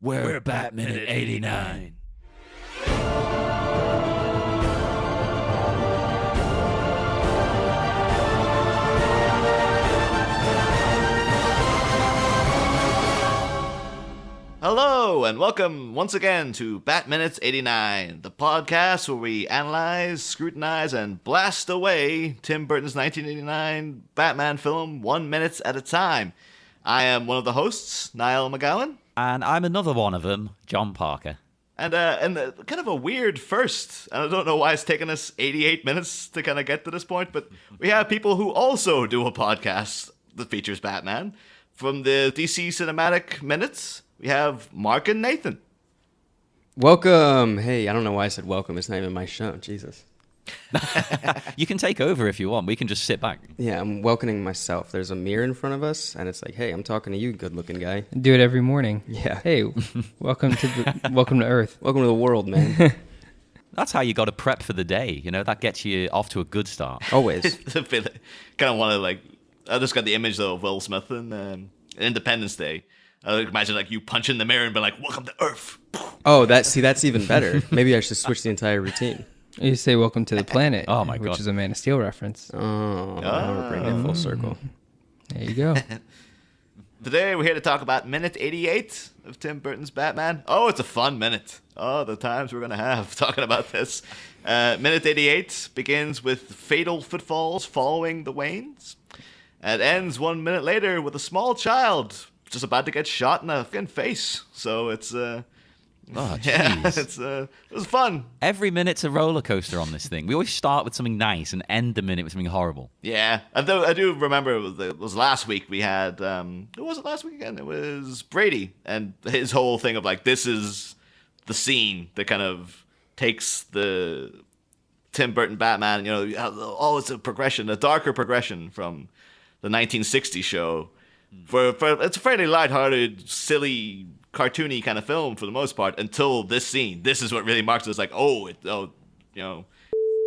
We're Batman at 89. Hello, and welcome once again to Bat Minutes 89, the podcast where we analyze, scrutinize, and blast away Tim Burton's 1989 Batman film 1 minute at a time. I am one of the hosts, Niall McGowan. And I'm another one of them, John Parker. And kind of a weird first, and I don't know why it's taken us 88 minutes to kind of get to this point, but we have people who also do a podcast that features Batman. From the DC Cinematic Minutes, we have Mark and Nathan. Welcome. Hey, I don't know why I said welcome. It's not even my show. Jesus. You can take over if you want. We can just sit back. Yeah, I'm welcoming myself. There's a mirror in front of us, and it's like, hey, I'm talking to you, good-looking guy. Do it every morning. Yeah. Hey, welcome to Earth. Welcome to the world, man. That's how you got to prep for the day. You know, that gets you off to a good start. Always. Kind of want to, I just got the image, though, of Will Smith in Independence Day. I imagine, you punch in the mirror and be like, welcome to Earth. Oh, that's even better. Maybe I should switch the entire routine. You say welcome to the planet. Oh, my God. Which is a Man of Steel reference. Now we're bringing it full circle. There you go. Today, we're here to talk about minute 88 of Tim Burton's Batman. Oh, it's a fun minute. Oh, the times we're going to have talking about this. Minute 88 begins with fatal footfalls following the Waynes. And ends 1 minute later with a small child just about to get shot in the fucking face. So it's... Oh, yeah, jeez. it was fun. Every minute's a roller coaster on this thing. We always start with something nice and end the minute with something horrible. Yeah, I do remember it was last week we had, who was it last week again? It was Brady, and his whole thing of this is the scene that kind of takes the Tim Burton Batman, it's a progression, a darker progression from the 1960s show. For it's a fairly lighthearted, silly, cartoony kind of film for the most part until this scene. This is what really marks it as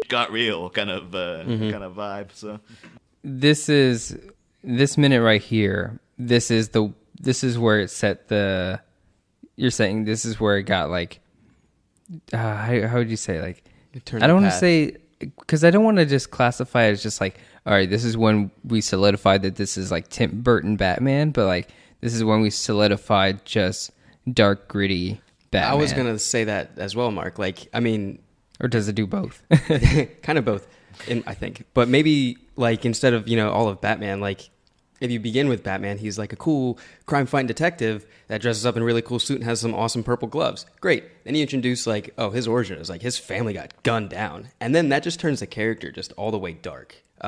got real kind of vibe. So this minute right here. This is where it set the. You're saying this is where it got how would you say I don't want to say, because I don't want to just classify it as just all right, this is when we solidified that this is Tim Burton Batman, but this is when we solidified just dark, gritty Batman. I was going to say that as well, Mark. Or does it do both? Kind of both, I think. But maybe, instead of, all of Batman, if you begin with Batman, he's a cool crime-fighting detective that dresses up in a really cool suit and has some awesome purple gloves. Great. Then you introduce, his origin is, his family got gunned down. And then that just turns the character just all the way dark. He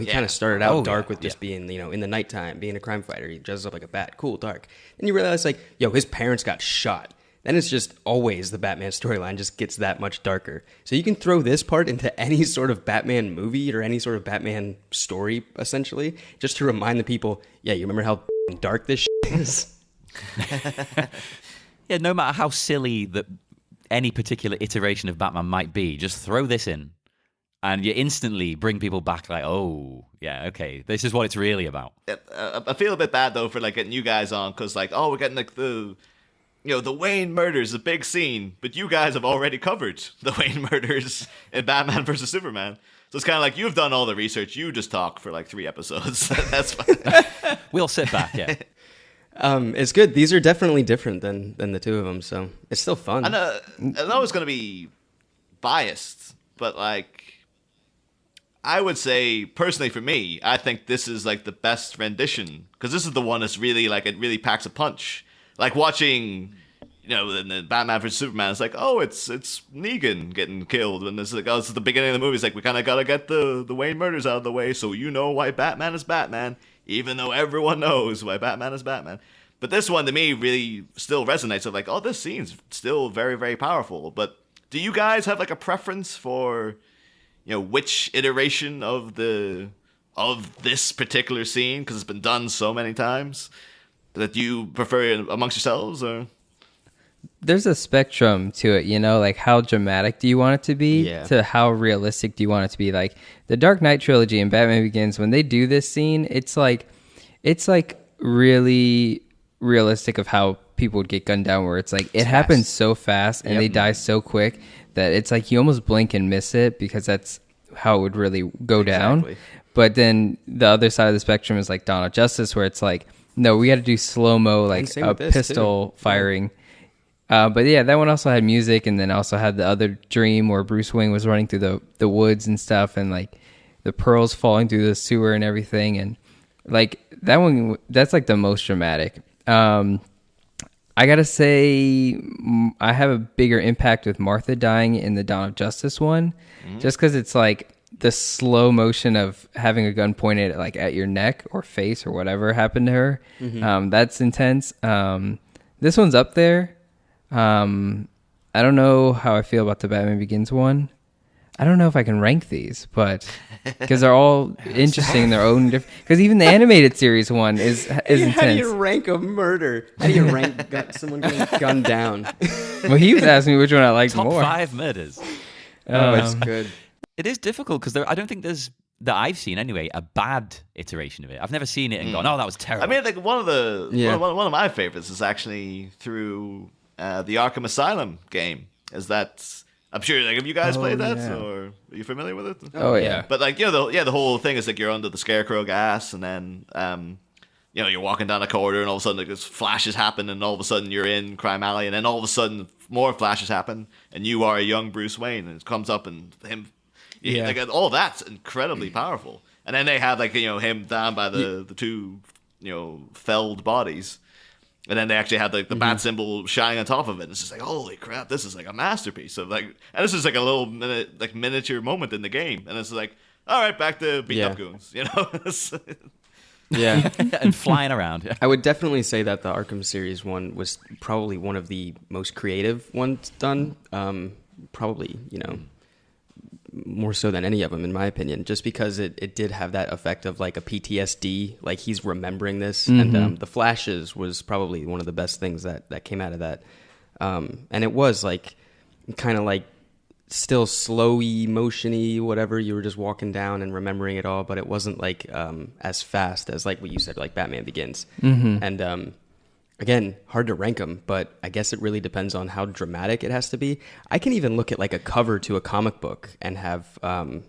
kind of started out dark with just being, in the nighttime, being a crime fighter. He dresses up like a bat. Cool, dark. Then you realize, his parents got shot. Then it's just always the Batman storyline just gets that much darker. So you can throw this part into any sort of Batman movie or any sort of Batman story, essentially, just to remind the people, you remember how dark this shit is? Yeah, no matter how silly that any particular iteration of Batman might be, just throw this in. And you instantly bring people back oh, yeah, okay, this is what it's really about. I feel a bit bad, though, for getting you guys on, because we're getting the Wayne murders, a big scene, but you guys have already covered the Wayne murders in Batman vs. Superman. So it's kind of you've done all the research, you just talk for 3 episodes. That's fine. We'll sit back, yeah. It's good. These are definitely different than the two of them, so it's still fun. I know it's going to be biased, but I would say, personally for me, I think this is the best rendition, because this is the one that's really it really packs a punch. Watching, in the Batman vs. Superman, it's it's Negan getting killed, and it's this is the beginning of the movie. It's we kind of got to get the Wayne murders out of the way, so you know why Batman is Batman, even though everyone knows why Batman is Batman. But this one, to me, really still resonates of this scene's still very, very powerful. But do you guys have a preference for, which iteration of this particular scene, because it's been done so many times, that you prefer amongst yourselves, or? There's a spectrum to it, how dramatic do you want it to be to how realistic do you want it to be? The Dark Knight trilogy and Batman Begins, when they do this scene, it's really realistic of how people would get gunned down, where it's like it happens so fast and they die so quick that it's like you almost blink and miss it, because that's how it would really go down. But then the other side of the spectrum is like Dawn of Justice, where it's like, no, we got to do slow-mo, like a pistol firing. But yeah, that one also had music, and then also had the other dream where Bruce Wayne was running through the woods and stuff, and like the pearls falling through the sewer and everything. And like that one, that's like the most dramatic. I gotta say, I have a bigger impact with Martha dying in the Dawn of Justice one, just because it's like the slow motion of having a gun pointed like at your neck or face or whatever happened to her. That's intense. This one's up there. I don't know how I feel about the Batman Begins one. I don't know if I can rank these, but because they're all interesting in their own different. Because even the animated series one is intense. How do you rank a murder? How do you rank someone getting gunned down? Well, he was asking me which one I liked Top more. 5 murders. Oh, it's good. It is difficult because I don't think there's, that I've seen anyway, a bad iteration of it. I've never seen it and gone, oh, that was terrible. I mean, like one of my favorites is actually through the Arkham Asylum game. Is that I'm sure, like, have you guys played that, or are you familiar with it? Oh yeah. But like, you know, the whole thing is like you're under the Scarecrow gas, and then you know, you're walking down a corridor, and all of a sudden, like, this flashes happen, and all of a sudden you're in Crime Alley, and then all of a sudden more flashes happen, and you are a young Bruce Wayne, and it comes up, and him, like, all that's incredibly powerful. And then they have, like, you know, him down by the two, you know, felled bodies. And then they actually had like the bat symbol shining on top of it. And it's just like, holy crap, this is like a masterpiece of like, and this is like a little miniature moment in the game. And it's like, all right, back to beat up goons, you know? Yeah. And flying around. I would definitely say that the Arkham series one was probably one of the most creative ones done. Probably, you know, more so than any of them, in my opinion, just because it did have that effect of like a PTSD, like he's remembering this. And the flashes was probably one of the best things that came out of that. And it was like kind of like still slowy, motiony, whatever. You were just walking down and remembering it all, but it wasn't like as fast as like what you said, like Batman Begins. And again, hard to rank them, but I guess it really depends on how dramatic it has to be. I can even look at like a cover to a comic book and have,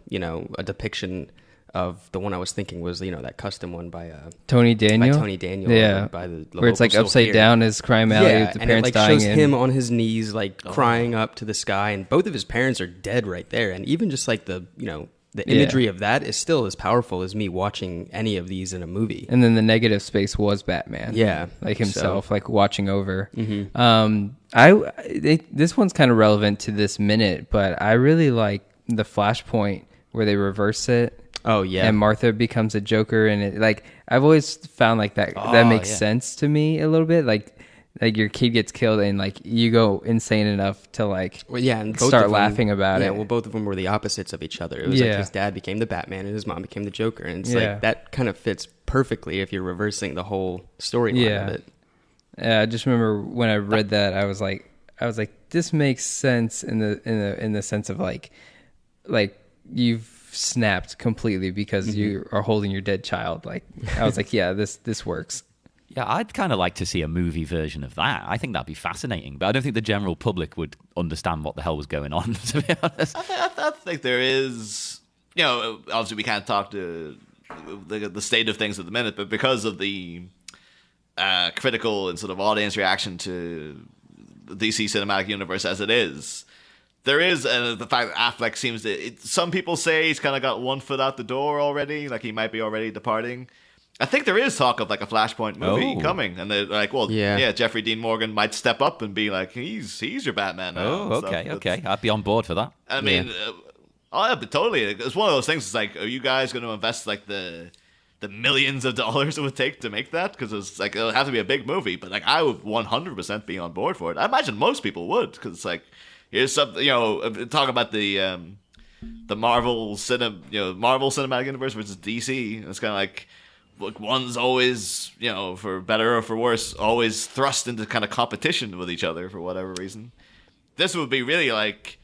you know, a depiction of the one I was thinking was, you know, that custom one by Tony Daniel. Yeah, by the where it's like upside down as Crime Alley with the parents and it like dying shows in. him on his knees, like crying up to the sky, and both of his parents are dead right there. And even just like the, you know, the imagery of that is still as powerful as me watching any of these in a movie. And then the negative space was Batman. Yeah. Like himself, So. like watching over. This one's kind of relevant to this minute, but I really like the Flashpoint where they reverse it. Oh, yeah. And Martha becomes a Joker, and it, like, I've always found like that makes sense to me a little bit. Like your kid gets killed and like you go insane enough to like and start laughing about it. Yeah, well, both of them were the opposites of each other. It was like his dad became the Batman and his mom became the Joker, and it's like that kind of fits perfectly if you're reversing the whole storyline of it. Yeah, I just remember when I read that, I was like, this makes sense in the sense of like you've snapped completely because you are holding your dead child. Like I was like, yeah, this works. Yeah, I'd kind of like to see a movie version of that. I think that'd be fascinating, but I don't think the general public would understand what the hell was going on, to be honest. I think there is, you know, obviously we can't talk to the state of things at the minute, but because of the critical and sort of audience reaction to the DC cinematic universe as it is, there is the fact that Affleck seems to... some people say he's kind of got one foot out the door already, like he might be already departing. I think there is talk of like a Flashpoint movie coming, and they're like, well, Jeffrey Dean Morgan might step up and be like, he's your Batman now. Oh, okay. I'd be on board for that. I mean, but totally. It's one of those things. It's like, are you guys going to invest like the millions of dollars it would take to make that? Because it's like it'll have to be a big movie. But like, I would 100% be on board for it. I imagine most people would, because it's like, here's something, you know, talk about the Marvel Cinematic Universe versus DC. It's kind of like, look, one's always, you know, for better or for worse, always thrust into kind of competition with each other for whatever reason. This would be really like,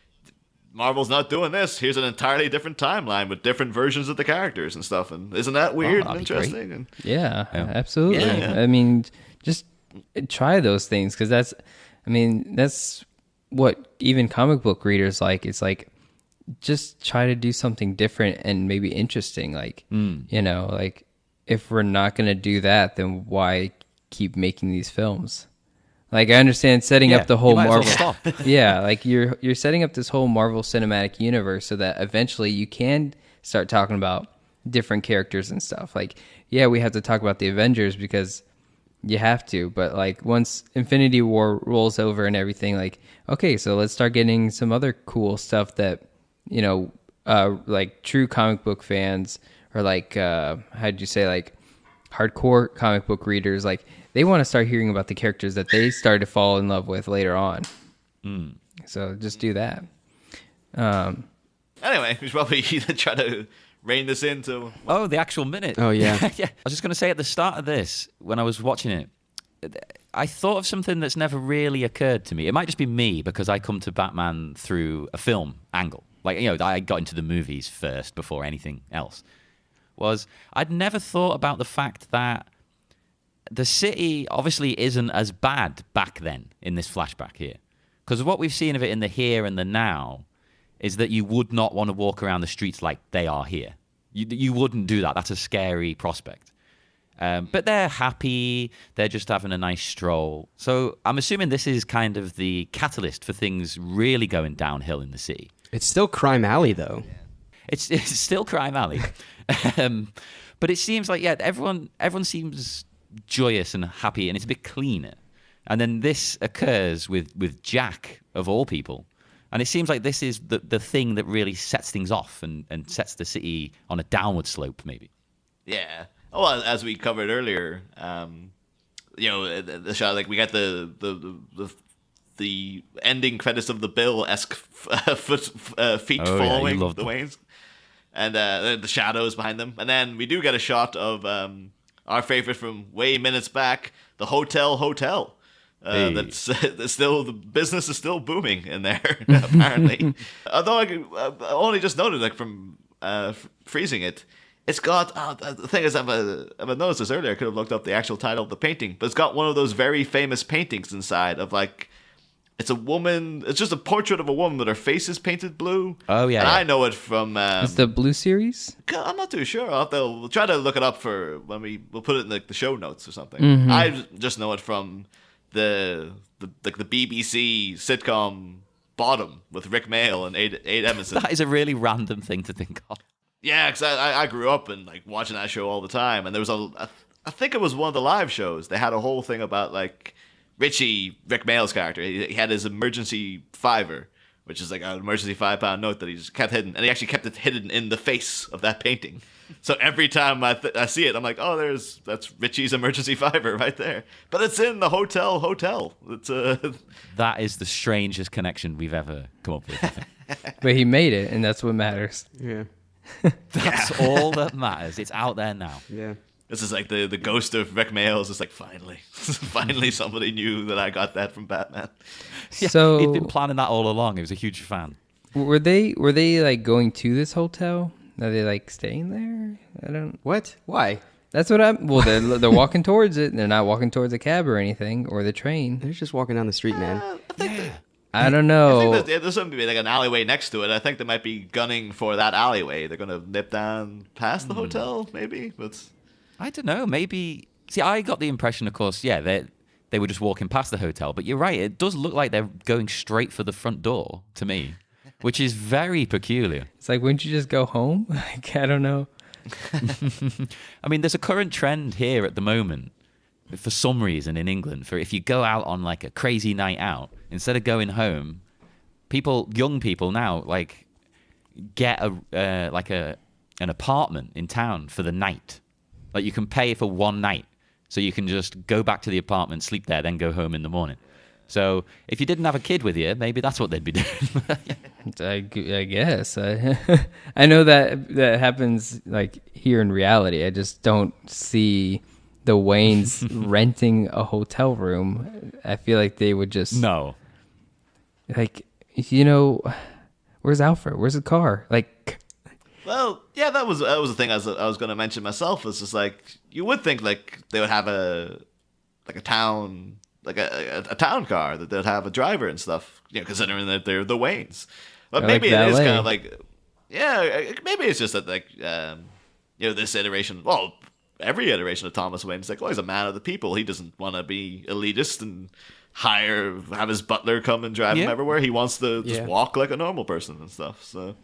Marvel's not doing this. Here's an entirely different timeline with different versions of the characters and stuff. And isn't that weird and interesting? And, absolutely. Yeah. I mean, just try those things, because that's what even comic book readers like. It's like, just try to do something different and maybe interesting. Like, like if we're not going to do that, then why keep making these films? Like, I understand setting up the whole Marvel. Stop. Yeah, like you're setting up this whole Marvel Cinematic Universe so that eventually you can start talking about different characters and stuff. Like, yeah, we have to talk about the Avengers because you have to, but like once Infinity War rolls over and everything, like, okay, so let's start getting some other cool stuff that, like true comic book fans, or like, how'd you say, like hardcore comic book readers, like they want to start hearing about the characters that they started to fall in love with later on. So just do that. Anyway, we should probably try to rein this into... Oh, the actual minute. Oh, yeah. Yeah. I was just going to say at the start of this, when I was watching it, I thought of something that's never really occurred to me. It might just be me, because I come to Batman through a film angle. Like, I got into the movies first before anything else. I'd never thought about the fact that the city obviously isn't as bad back then in this flashback here. Because what we've seen of it in the here and the now is that you would not want to walk around the streets like they are here. You wouldn't do that. That's a scary prospect. But they're happy. They're just having a nice stroll. So I'm assuming this is kind of the catalyst for things really going downhill in the city. It's still Crime Alley, though. It's still Crime Alley. But it seems like, everyone seems joyous and happy, and it's a bit cleaner. And then this occurs with Jack, of all people. And it seems like this is the thing that really sets things off and sets the city on a downward slope, maybe. Yeah. Well, as we covered earlier, the shot, like we got the ending credits of the Bill-esque feet following the Waynes, and the shadows behind them, and then we do get a shot of our favorite from way minutes back, the hotel. That's still, the business is still booming in there, apparently. Although I only just noted, like from freezing it, it's got the thing is, I've noticed this earlier. I could have looked up the actual title of the painting, but it's got one of those very famous paintings inside of, like, it's a woman. It's just a portrait of a woman, but her face is painted blue. Oh yeah, and I know it from. It's the Blue series. I'm not too sure. We'll try to look it up for when we'll put it in the show notes or something. Mm-hmm. I just know it from the BBC sitcom Bottom with Rick Mayall and Aid Edmondson. That is a really random thing to think of. Yeah, because I grew up and like watching that show all the time, and there was I think it was one of the live shows. They had a whole thing about like Richie, Rick Mayall's character. He had his emergency fiver, which is like an emergency £5 note that he just kept hidden, and he actually kept it hidden in the face of that painting. So every time I see it, I'm like, oh, that's Richie's emergency fiver right there. But it's in the hotel. It's That is the strangest connection we've ever come up with, I think. But he made it, and that's what matters. Yeah. That's all that matters. It's out there now. Yeah. This is like the ghost of Rick Mayall is just like, finally somebody knew that I got that from Batman. Yeah, So he'd been planning that all along. He was a huge fan. were they like going to this hotel? Are they like staying there? I don't. What? Why? That's what I'm. Well, they're walking towards it. They're not walking towards a cab or anything or the train. They're just walking down the street, man. I don't know. I think there's something like an alleyway next to it. I think they might be gunning for that alleyway. They're gonna nip down past the hotel, maybe. But I don't know. Maybe. See, I got the impression, of course, they were just walking past the hotel. But you're right. It does look like they're going straight for the front door to me, which is very peculiar. It's like, wouldn't you just go home? Like, I don't know. I mean, there's a current trend here at the moment, for some reason in England, for if you go out on like a crazy night out, instead of going home, young people now, like, get an apartment in town for the night. Like, you can pay for one night, so you can just go back to the apartment, sleep there, then go home in the morning. So if you didn't have a kid with you, maybe that's what they'd be doing. I guess. I know that happens like here in reality. I just don't see the Waynes renting a hotel room. I feel like they would just like, where's Alfred? Where's the car? Like, well, yeah, that was the thing I was going to mention myself. It's just like, you would think like they would have a like a town, like a town car that they'd have a driver and stuff. You know, considering that they're the Waynes. But They're maybe like it is valet. kind of like, yeah, maybe it's just that like, you know, this iteration. Well, every iteration of Thomas Wayne is like, oh, he's a man of the people. He doesn't want to be elitist and have his butler come and drive him everywhere. He wants to just walk like a normal person and stuff. So,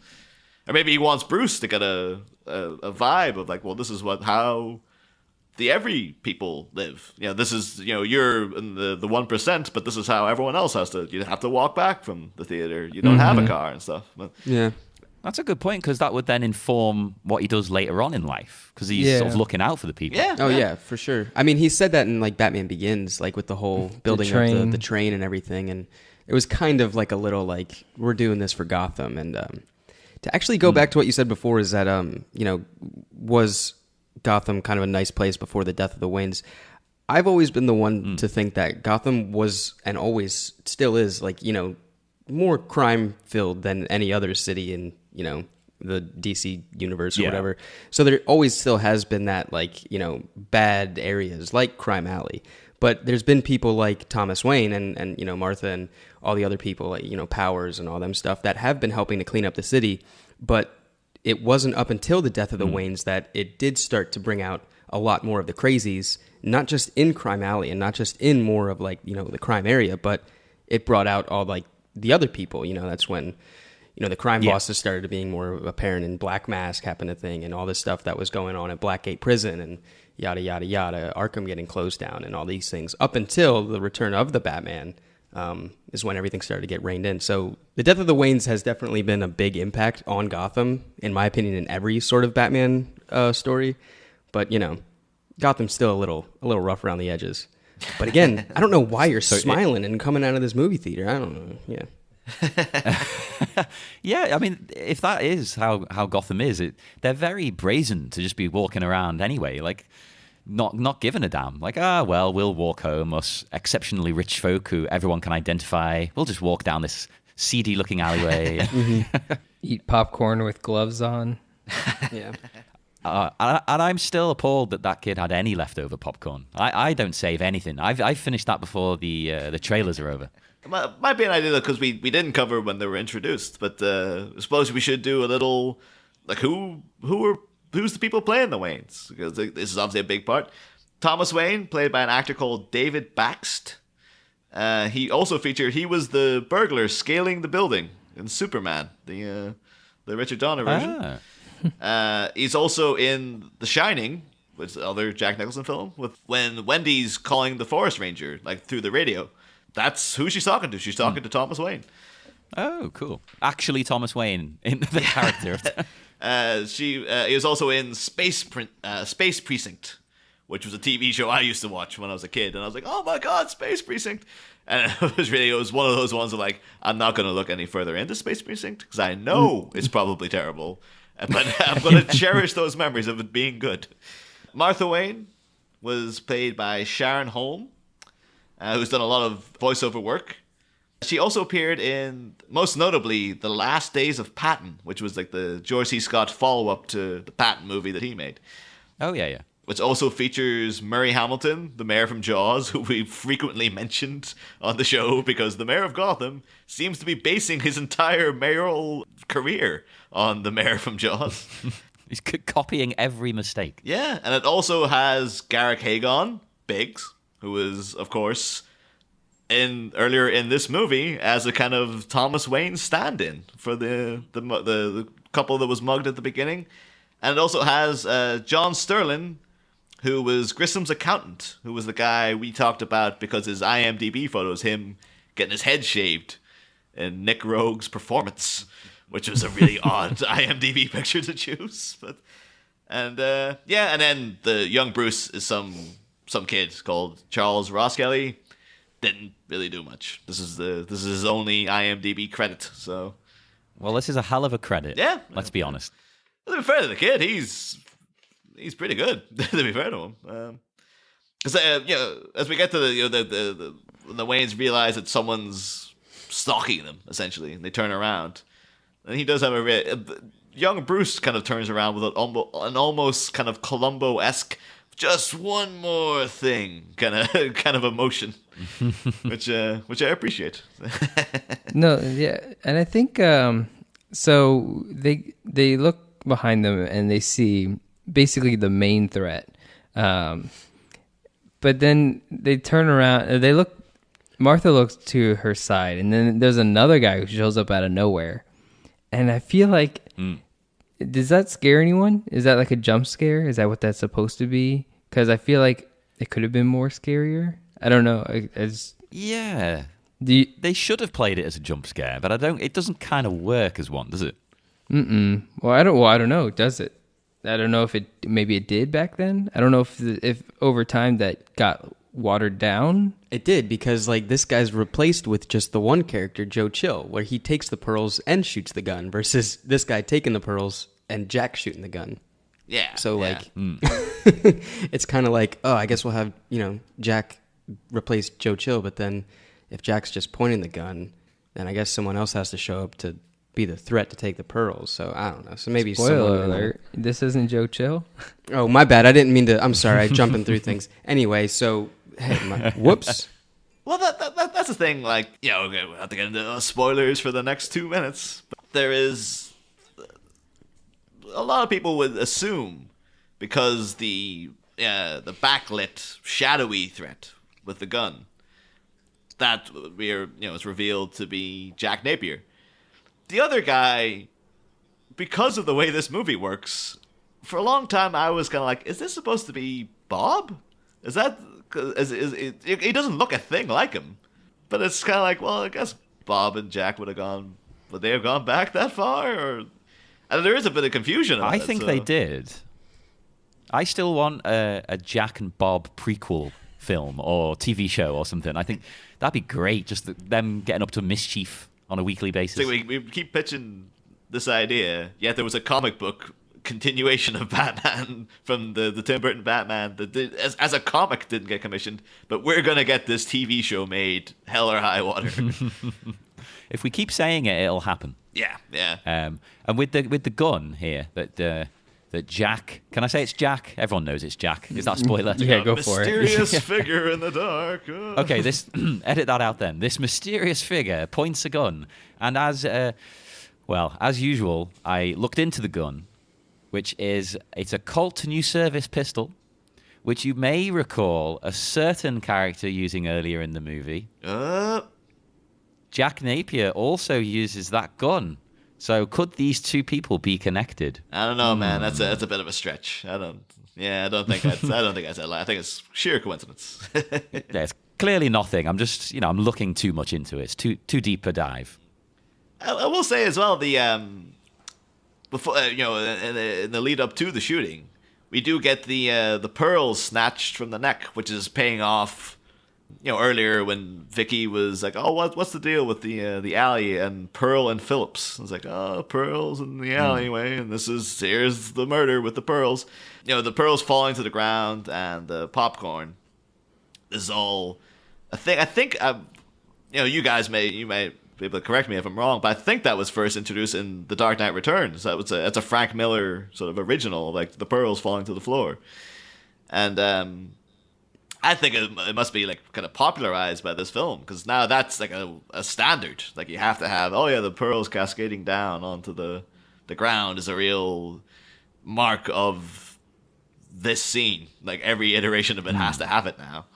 or maybe he wants Bruce to get a vibe of like, well, this is how the every people live. You know, this is, you know, you're in the 1%, but this is how everyone else has to. You have to walk back from the theater. You don't have a car and stuff. But, Yeah. That's a good point, because that would then inform what he does later on in life, because he's sort of looking out for the people. yeah. Oh yeah, for sure. I mean, he said that in like Batman Begins, like with the whole building of the train and everything, and it was kind of like a little like, we're doing this for Gotham. And to actually go back to what you said before, is that you know, was Gotham kind of a nice place before the death of the Waynes? I've always been the one to think that Gotham was, and always still is, like, you know, more crime filled than any other city in, you know, the DC universe or whatever. So there always still has been that, like, you know, bad areas like Crime Alley. But there's been people like Thomas Wayne and you know, Martha and all the other people, like, you know, Powers and all them stuff, that have been helping to clean up the city. But it wasn't up until the death of the Waynes that it did start to bring out a lot more of the crazies, not just in Crime Alley and not just in more of, like, you know, the crime area, but it brought out all, like, the other people. You know, that's when, you know, the crime bosses started being more apparent, and Black Mask happened a thing, and all this stuff that was going on at Blackgate Prison, and yada, yada, yada, Arkham getting closed down, and all these things, up until the return of the Batman, is when everything started to get reined in. So the death of the Waynes has definitely been a big impact on Gotham, in my opinion, in every sort of Batman story. But, you know, Gotham's still a little rough around the edges. But again, I don't know why you're smiling and coming out of this movie theater. I don't know. Yeah. Yeah, I mean, if that is how Gotham is, they're very brazen to just be walking around anyway, like not giving a damn. Like, well, we'll walk home, us exceptionally rich folk who everyone can identify. We'll just walk down this seedy-looking alleyway. Eat popcorn with gloves on. Yeah. And I'm still appalled that kid had any leftover popcorn. I don't save anything. I've finished that before the trailers are over. Might be an idea, because we didn't cover when they were introduced, but I suppose we should do a little, like, who's the people playing the Waynes, because this is obviously a big part. Thomas Wayne, played by an actor called David Baxt. He also he was the burglar scaling the building in Superman, the Richard Donner version. He's also in The Shining, which is the other Jack Nicholson film, when Wendy's calling the forest ranger, like, through the radio. That's who she's talking to. She's talking to Thomas Wayne. Oh, cool. Actually, Thomas Wayne in the character. He was also in Space Precinct, which was a TV show I used to watch when I was a kid, and I was like, oh my god, Space Precinct. And it was one of those ones of, like, I'm not going to look any further into Space Precinct, because I know it's probably terrible. But I'm going to cherish those memories of it being good. Martha Wayne was played by Sharon Holm, who's done a lot of voiceover work. She also appeared in, most notably, The Last Days of Patton, which was like the George C. Scott follow-up to the Patton movie that he made. Oh, yeah. Which also features Murray Hamilton, the mayor from Jaws, who we've frequently mentioned on the show, because the mayor of Gotham seems to be basing his entire mayoral career on the mayor from Jaws. He's copying every mistake. Yeah, and it also has Garrick Hagon, Biggs, who is, of course, earlier in this movie as a kind of Thomas Wayne stand-in for the couple that was mugged at the beginning. And it also has John Sterling, who was Grissom's accountant, who was the guy we talked about because his IMDb photo is him getting his head shaved in Nick Rogue's Performance, which was a really odd IMDb picture to choose. And then the young Bruce is some kid called Charles Roskelley. Didn't really do much. This is his only IMDb credit. So, well, this is a hell of a credit. Yeah, let's be honest. To be fair to the kid, he's pretty good. To be fair to him, because as we get to the Waynes realize that someone's stalking them essentially, and they turn around, and he does have young Bruce kind of turns around with an almost kind of Columbo-esque just one more thing kind of emotion, which I appreciate. No, yeah, and I think so. They look behind them and they see basically the main threat, but then they turn around. They look. Martha looks to her side, and then there's another guy who shows up out of nowhere, and I feel like. Does that scare anyone? Is that like a jump scare? Is that what that's supposed to be? Because I feel like it could have been more scarier. I don't know. Yeah. They should have played it as a jump scare, but it doesn't kind of work as one, does it? Well, I don't know. Does it? I don't know if maybe it did back then. I don't know if over time that got watered down. It did, because like this guy's replaced with just the one character, Joe Chill, where he takes the pearls and shoots the gun, versus this guy taking the pearls and Jack shooting the gun. Yeah. So like, it's kind of like, oh, I guess we'll have Jack replace Joe Chill, but then if Jack's just pointing the gun, then I guess someone else has to show up to be the threat to take the pearls. So I don't know. So maybe spoiler alert. This isn't Joe Chill. Oh, my bad. I didn't mean to. I'm sorry. I'm jumping through things. Anyway, so hey, whoops. Well, that's the thing. Like, okay, we'll have to get into spoilers for the next 2 minutes. But there is a lot of people would assume, because the backlit shadowy threat with the gun, that it's revealed to be Jack Napier. The other guy, because of the way this movie works, for a long time I was kind of like, is this supposed to be Bob? Is that... he doesn't look a thing like him. But it's kind of like, well, I guess Bob and Jack would they have gone back that far? Or... And there is a bit of confusion about it. I think they did. I still want a Jack and Bob prequel film or TV show or something. I think that'd be great, just them getting up to mischief on a weekly basis. So we keep pitching this idea, yet there was a comic book continuation of Batman from the Tim Burton Batman that as a comic didn't get commissioned, but we're going to get this TV show made, hell or high water. If we keep saying it, it'll happen. Yeah. And with the gun here, that Jack... Can I say it's Jack? Everyone knows it's Jack. Is that a spoiler? Yeah, go for it. Mysterious figure in the dark. Okay, edit that out then. This mysterious figure points a gun, and as usual, I looked into the gun, which it's a Colt New Service pistol, which you may recall a certain character using earlier in the movie. Jack Napier also uses that gun. So could these two people be connected? I don't know, man. That's a bit of a stretch. I don't think that's a lie. I think it's sheer coincidence. It's clearly nothing. I'm just, I'm looking too much into it. It's too deep a dive. I will say as well, before in the lead up to the shooting, we do get the pearls snatched from the neck, which is paying off. Earlier when Vicky was like, "Oh, what's the deal with the alley and Pearl and Phillips?" I was like, "Oh, pearls in the alleyway, and here's the murder with the pearls." The pearls falling to the ground and the popcorn. This is all a thing. I think you guys may be able to correct me if I'm wrong, but I think that was first introduced in The Dark Knight Returns. That's a Frank Miller sort of original, like the pearls falling to the floor, and I think it must be like kind of popularized by this film, because now that's like a standard. Like you have to have, the pearls cascading down onto the ground is a real mark of this scene. Like every iteration of it has to have it now.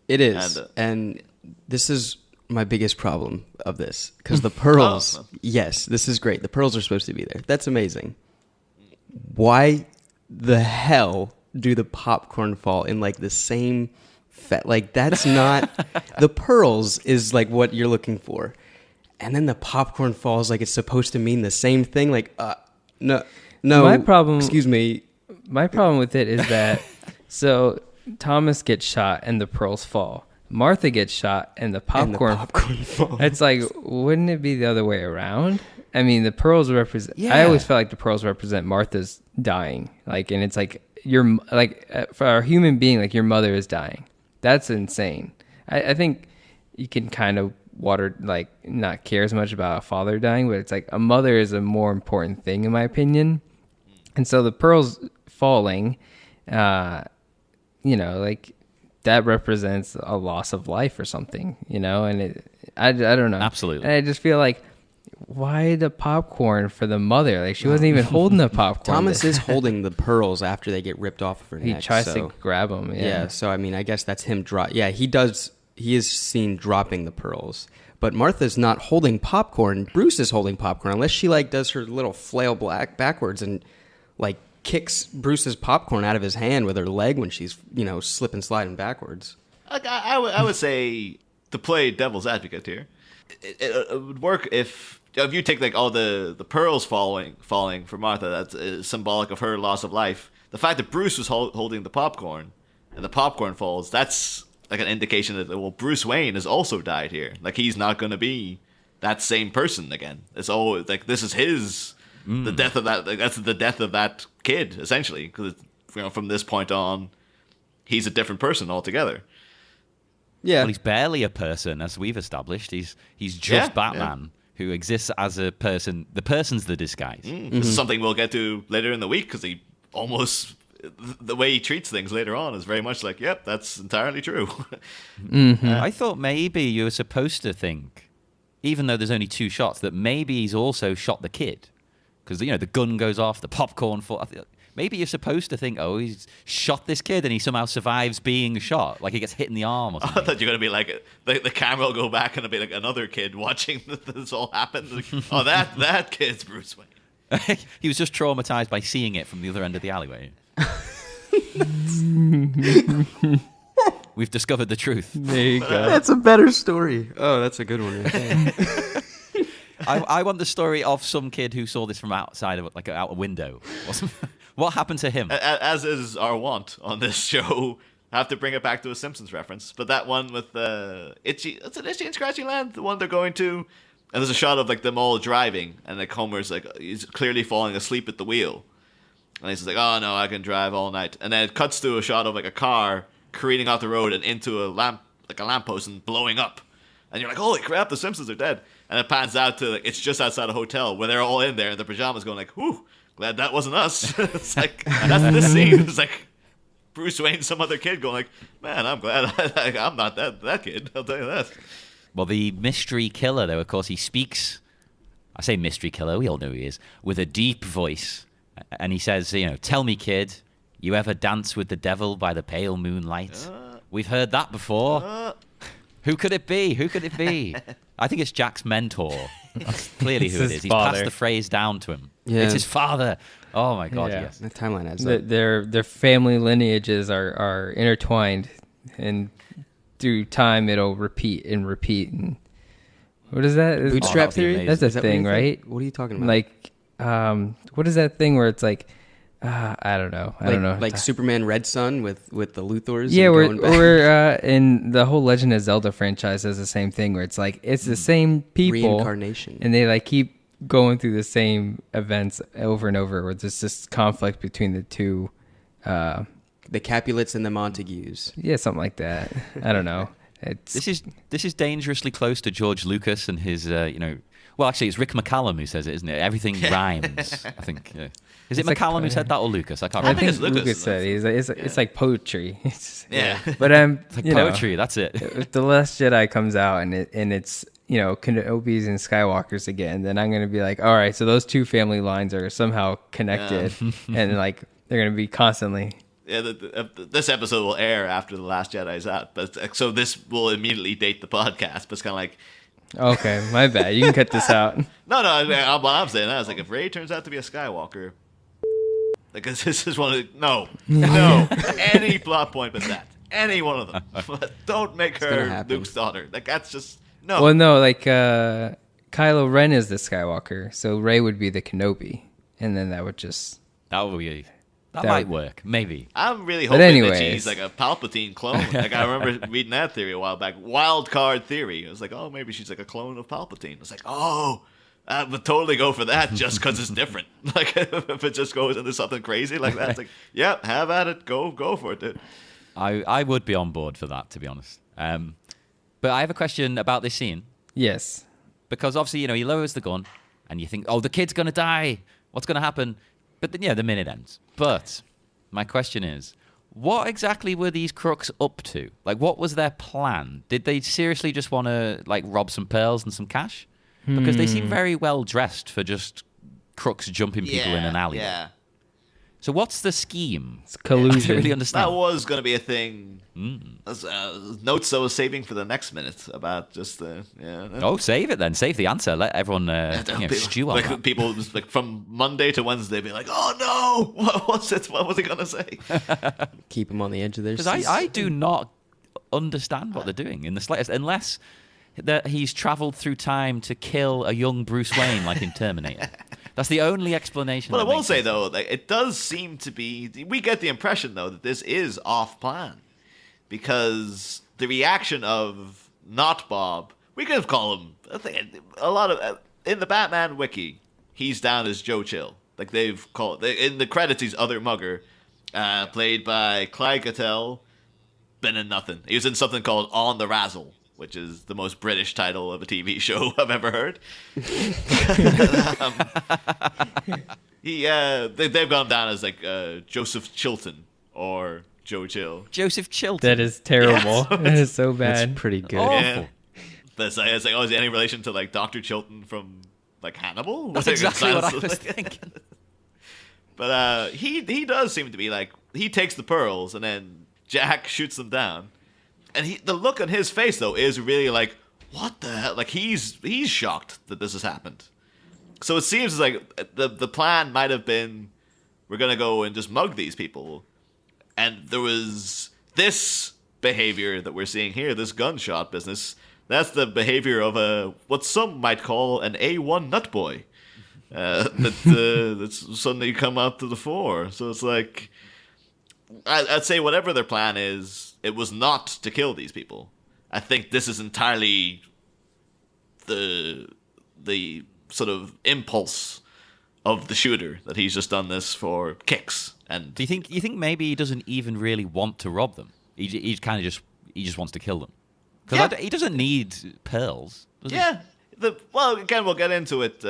It is, and this is my biggest problem of this, because the pearls. Yes, this is great. The pearls are supposed to be there. That's amazing. Why the hell do the popcorn fall in like the same like that's not the pearls is like what you're looking for, and then the popcorn falls like it's supposed to mean the same thing, like no my problem with it is that so Thomas gets shot and the pearls fall, Martha gets shot and the popcorn falls. It's like, wouldn't it be the other way around? I mean, the pearls represent I always felt like the pearls represent Martha's dying, like, and it's like you're like for a human being, like your mother is dying. That's insane. I think you can kind of not care as much about a father dying, but it's like a mother is a more important thing in my opinion. And so the pearls falling, you know, like that represents a loss of life or something, you know, and I don't know. Absolutely. And I just feel like, why the popcorn for the mother? Like she wasn't even holding the popcorn. Thomas is holding the pearls after they get ripped off of her He neck. tries so. to grab them. Yeah. So I mean, I guess that's him. He does. He is seen dropping the pearls, but Martha's not holding popcorn. Bruce is holding popcorn, unless she like does her little flail backwards and like kicks Bruce's popcorn out of his hand with her leg when she's slip and sliding backwards. I would say, to play devil's advocate here, it would work if you take like all the pearls falling for Martha. That's symbolic of her loss of life. The fact that Bruce was holding the popcorn and the popcorn falls, that's like an indication that, well, Bruce Wayne has also died here. Like he's not going to be that same person again. It's always like this is his the death of that. Like, that's the death of that kid essentially, because from this point on, he's a different person altogether. Yeah. Uh, Well, he's barely a person, as we've established. He's just Batman, who exists as a person. The person's the disguise. This is something we'll get to later in the week, because he almost, the way he treats things later on is very much like, yep, that's entirely true. I thought maybe you were supposed to think, even though there's only 2 shots, that maybe he's also shot the kid. Because, the gun goes off, the popcorn falls. Maybe you're supposed to think, oh, he's shot this kid and he somehow survives being shot. Like he gets hit in the arm or I something. thought you're going to be like, the camera will go back and it'll be like another kid watching this all happen. Like, oh, that kid's Bruce Wayne. He was just traumatized by seeing it from the other end of the alleyway. We've discovered the truth. There you go. That's a better story. Oh, that's a good one. I want the story of some kid who saw this from outside of out a window. What happened to him? As is our wont on this show, I have to bring it back to a Simpsons reference. But that one with Itchy and Scratchy Land, the one they're going to, and there's a shot of like them all driving, and like Homer's like he's clearly falling asleep at the wheel, and he's like, "Oh no, I can drive all night." And then it cuts to a shot of like a car careening off the road and into a lamppost and blowing up, and you're like, "Holy crap, the Simpsons are dead!" And it pans out to like it's just outside a hotel where they're all in there in their pajamas, going like, "Whew, glad that wasn't us." It's like that's this scene. It's like Bruce Wayne, some other kid, going like, "Man, I'm glad I'm not that kid." I'll tell you that. Well, the mystery killer, though, of course, he speaks. I say mystery killer. We all know who he is, with a deep voice, and he says, "Tell me, kid, you ever dance with the devil by the pale moonlight?" We've heard that before. Who could it be? Who could it be? I think it's Jack's mentor. That's clearly who it is. He's passed the phrase down to him. Yeah. It's his father. Oh my God, Yeah. yes. That timeline adds up. Their family lineages are intertwined, and through time it'll repeat and repeat. And what is that? Bootstrap that'd be theory? amazing. Is That's a that what you thing, think? right? What are you talking about? Like, what is that thing where it's like, I don't know. I don't know. Like Superman Red Sun with the Luthors. Yeah, and going back. in the whole Legend of Zelda franchise does the same thing where it's like it's the same people, Reincarnation. and they like keep going through the same events over and over. Where there's this conflict between the two. The Capulets and the Montagues. Yeah, something like that. I don't know. It's This is dangerously close to George Lucas and his, Well, actually, it's Rick McCallum who says it, isn't it? Everything rhymes, I think. Yeah. Is it It's like- McCallum who said that or Lucas? I can't I remember. think think it's Lucas. Lucas said it's like poetry. Yeah. But It's like you know, poetry, that's it. if the Last Jedi comes out and it's Kenobis and Skywalkers again, then I'm gonna be like, all right, so those two family lines are somehow connected, and like they're gonna be constantly. Yeah, this episode will air after The Last Jedi's out, but so this will immediately date the podcast. But it's kind of like, Okay, my bad. You can cut this out. no, what I'm saying is like if Rey turns out to be a Skywalker, like this is one of no, any plot point but that, any one of them. But don't make gonna her happen. Luke's daughter. Like that's just no. Well, no, like Kylo Ren is the Skywalker, so Rey would be the Kenobi, and then that would just. That That might would- work, maybe. I'm really But hoping that anyways. she's like a Palpatine clone. Like I remember reading that theory a while back. Wild card theory. It was like, oh, maybe she's like a clone of Palpatine. It's like, oh, I would totally go for that just because it's different. Like if it just goes into something crazy like that, it's like, yeah, have at it. Go for it, dude. I would be on board for that, to be honest. But I have a question about this scene. Yes. Because obviously, he lowers the gun, and you think, oh, the kid's going to die. What's going to happen? But then, the minute ends. But my question is, What exactly were these crooks up to? Like, what was their plan? Did they seriously just want to, like, rob some pearls and some cash? Because they seem very well dressed for just crooks jumping people in an alley. Yeah. So what's the scheme? It's collusion. I don't really understand. That was going to be a thing. Notes I was saving for the next minute about just Oh, save it then. Save the answer. Let everyone stew on like, that. people just, like from Monday to Wednesday be like, oh no, what was it? What was he going to say? Keep them on the edge of their Because seats. I do not understand what they're doing in the slightest, unless that he's traveled through time to kill a young Bruce Wayne like in Terminator. That's the only explanation. Well, I that will makes say sense. though, like, it does seem to be. We get the impression though that this is off plan, because the reaction of not Bob, we could call him. I think a lot of in the Batman wiki, he's down as Joe Chill. Like they've called in the credits, he's Other Mugger, played by Clyde Cattell. Been in nothing. He was in something called On the Razzle, which is the most British title of a TV show I've ever heard. They've gone down as like Joseph Chilton or Joe Chill. Joseph Chilton. That is terrible. Yeah. That is so bad. That's pretty good. Oh. Yeah. But it's like, oh, is there any relation to like Dr. Chilton from like Hannibal? That's Like, it exactly what I sounds was like- thinking. But he does seem to be like, he takes the pearls and then Jack shoots them down. And the look on his face though is really like, what the hell? Like he's shocked that this has happened. So it seems like the plan might have been, we're gonna go and just mug these people, and there was this behavior that we're seeing here, this gunshot business. That's the behavior of what some might call an A1 nut boy. That's suddenly come out to the fore. So it's like, I'd say whatever their plan is, it was not to kill these people. I think this is entirely the sort of impulse of the shooter, that he's just done this for kicks. And Do you think maybe he doesn't even really want to rob them? He kind of just wants to kill them. Because he doesn't need pearls. Does he? yeah, well, again, we'll get into it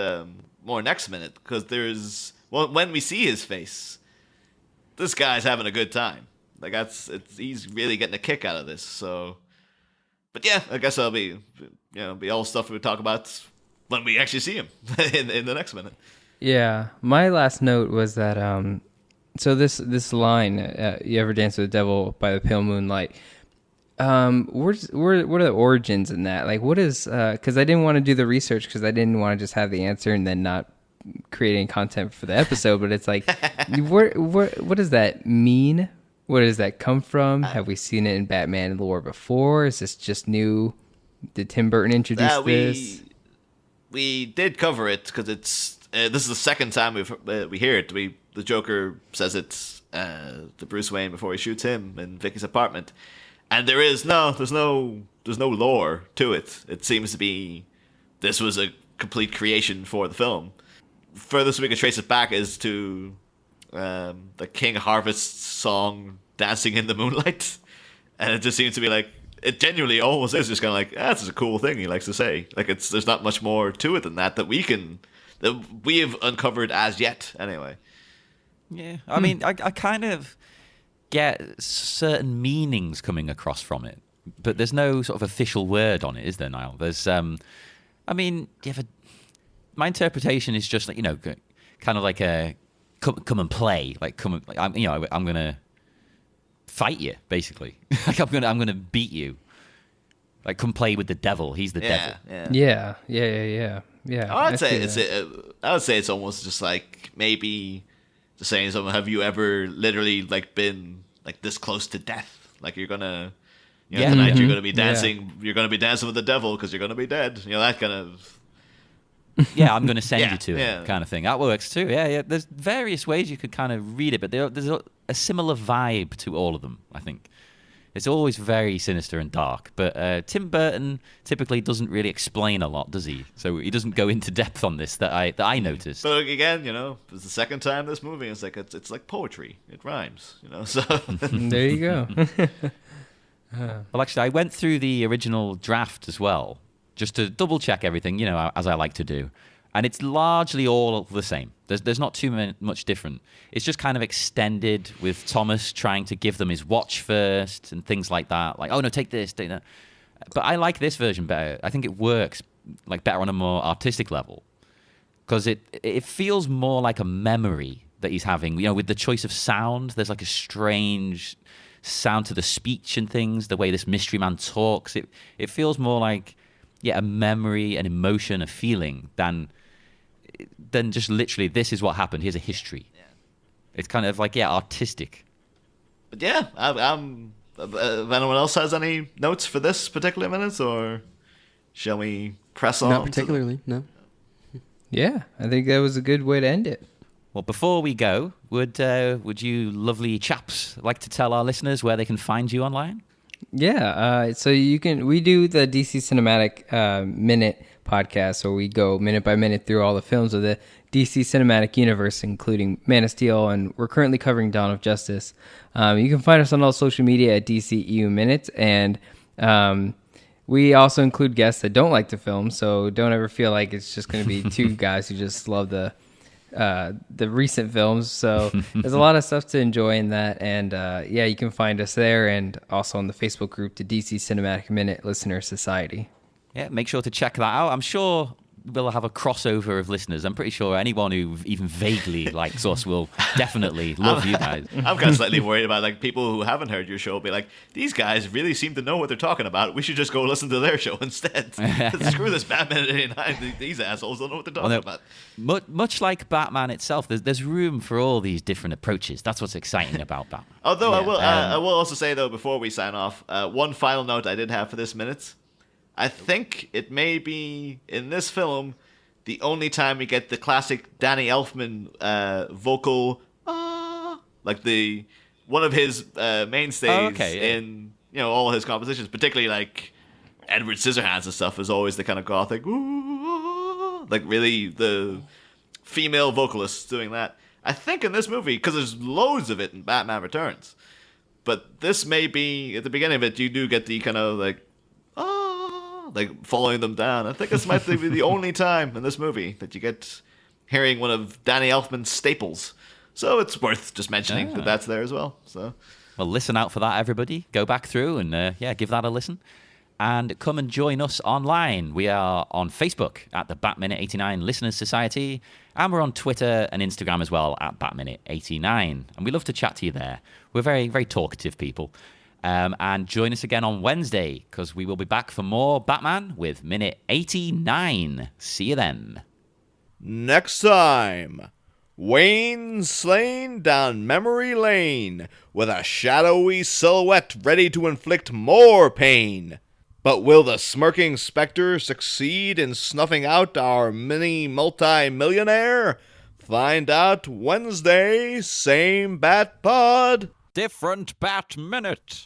more next minute, because when we see his face, this guy's having a good time. Like he's really getting a kick out of this. So, but yeah, I guess that'll be all stuff we talk about when we actually see him in the next minute. Yeah, my last note was that so this line, "You ever dance with the devil by the pale moonlight?" What are the origins in that? Like, what is? Because I didn't want to do the research because I didn't want to just have the answer and then not creating content for the episode. But it's like, what does that mean? Where does that come from? Have we seen it in Batman lore before? Is this just new? Did Tim Burton introduce this? We did cover it because it's this is the second time we hear it. The Joker says it's to Bruce Wayne before he shoots him in Vicky's apartment, and there's no lore to it. It seems to be this was a complete creation for the film. Furthest we can trace it back is to the King Harvest song "Dancing in the Moonlight," and it just seems to be like, it genuinely almost is just kind of like, this is a cool thing he likes to say. Like there's not much more to it than that we have uncovered as yet. Anyway. Yeah, I mean, I kind of get certain meanings coming across from it, but there's no sort of official word on it, is there, Niall? There's, I mean, my interpretation is just like, kind of like a come and play, like I'm gonna fight you, basically. Like I'm gonna beat you. Like, come play with the devil. He's the devil. Yeah. I would say it's almost just like maybe just saying to someone, have you ever literally like been like this close to death? Like you're gonna, tonight you're gonna be dancing. You're gonna be dancing with the devil because you're gonna be dead. That kind of. Yeah, I'm going to send you to it, yeah. kind of thing. That works too. Yeah. There's various ways you could kind of read it, but there's a similar vibe to all of them, I think. It's always very sinister and dark, but Tim Burton typically doesn't really explain a lot, does he? So he doesn't go into depth on this that I noticed. But again, it's the second time this movie. It's like it's like poetry. It rhymes, So There you go. Well, actually, I went through the original draft as well, just to double check everything, as I like to do. And it's largely all the same. There's not much different. It's just kind of extended with Thomas trying to give them his watch first and things like that. Like, oh no, take this, take that. But I like this version better. I think it works like better on a more artistic level because it feels more like a memory that he's having. You know, with the choice of sound, there's like a strange sound to the speech and things. The way this mystery man talks, it feels more like a memory, an emotion, a feeling than just literally this is what happened. Here's a history. Yeah. It's kind of like artistic. But yeah, I'm. If anyone else has any notes for this particular minute, or shall we press on? Not particularly, no. Yeah, I think that was a good way to end it. Well, before we go, would you lovely chaps like to tell our listeners where they can find you online? Yeah, so we do the DC Cinematic Minute podcast, where we go minute by minute through all the films of the DC Cinematic Universe, including Man of Steel, and we're currently covering Dawn of Justice. You can find us on all social media at DCEU Minute, and we also include guests that don't like the film, so don't ever feel like it's just going to be two guys who just love the recent films. So there's a lot of stuff to enjoy in that, and you can find us there, and also on the Facebook group, the DC Cinematic Minute Listener Society. Yeah, make sure to check that out. I'm sure we'll have a crossover of listeners. I'm pretty sure anyone who even vaguely likes us will definitely love you guys. I'm kind of slightly worried about like people who haven't heard your show will be like, these guys really seem to know what they're talking about. We should just go listen to their show instead. Screw this Batman at 89. These assholes don't know what they're talking about. Much like Batman itself, there's room for all these different approaches. That's what's exciting about Batman. Although I will also say, though, before we sign off, one final note I did have for this minute. I think it may be, in this film, the only time we get the classic Danny Elfman vocal, like one of his mainstays in all his compositions, particularly like Edward Scissorhands and stuff is always the kind of gothic, like really the female vocalists doing that. I think in this movie, because there's loads of it in Batman Returns, but this may be, at the beginning of it, you do get the kind of like following them down. I think this might be the only time in this movie that you get hearing one of Danny Elfman's staples. So it's worth just mentioning that that's there as well. So, well, listen out for that, everybody. Go back through and give that a listen. And come and join us online. We are on Facebook at the Batminute89 Listeners Society, and we're on Twitter and Instagram as well at Batminute89. And we love to chat to you there. We're very, very talkative people. And join us again on Wednesday, because we will be back for more Batman with Minute 89. See you then. Next time, Wayne slain down memory lane with a shadowy silhouette ready to inflict more pain. But will the smirking specter succeed in snuffing out our mini multi-millionaire? Find out Wednesday, same Bat Pod. Different Bat Minute.